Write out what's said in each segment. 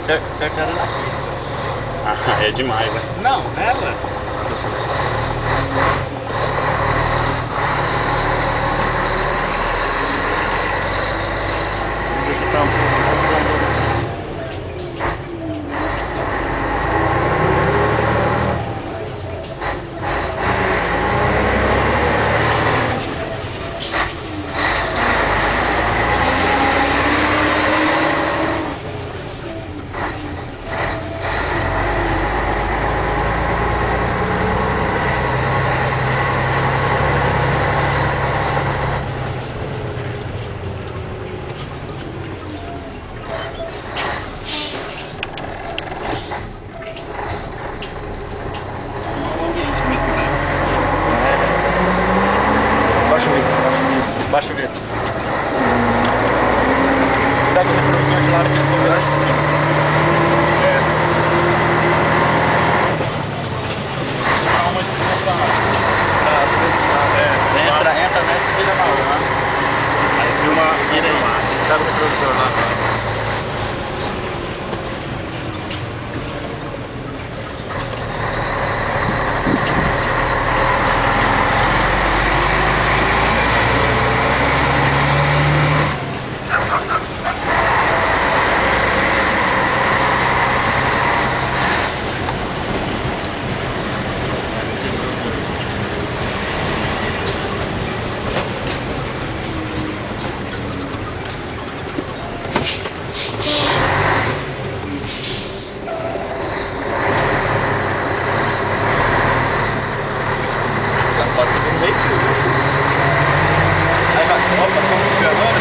Cercaram na pista. Ah, é demais, né? Não, ela. Aqui tá um pouco. Baixa o vidro. Cuidado com a reprodução de lado que ele for lá de cima. Calma, esse não Entra nessa e vira na outra. Aí filma. Vira aí. Cuidado com o reprodutor lá. Pode ser no meio fio. Aí vai, opa, vamos subir agora?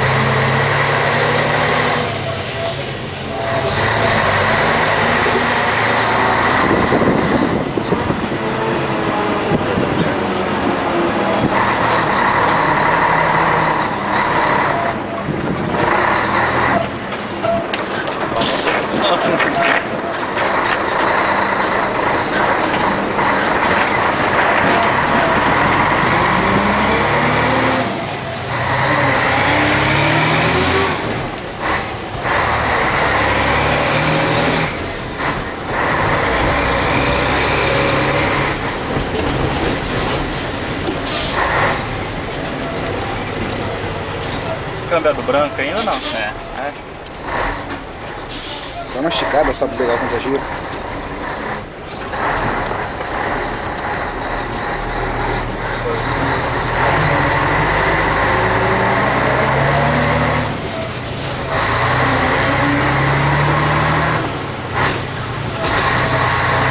Câmbio do branco ainda ou não? Dá uma esticada só pra pegar o contra-giro.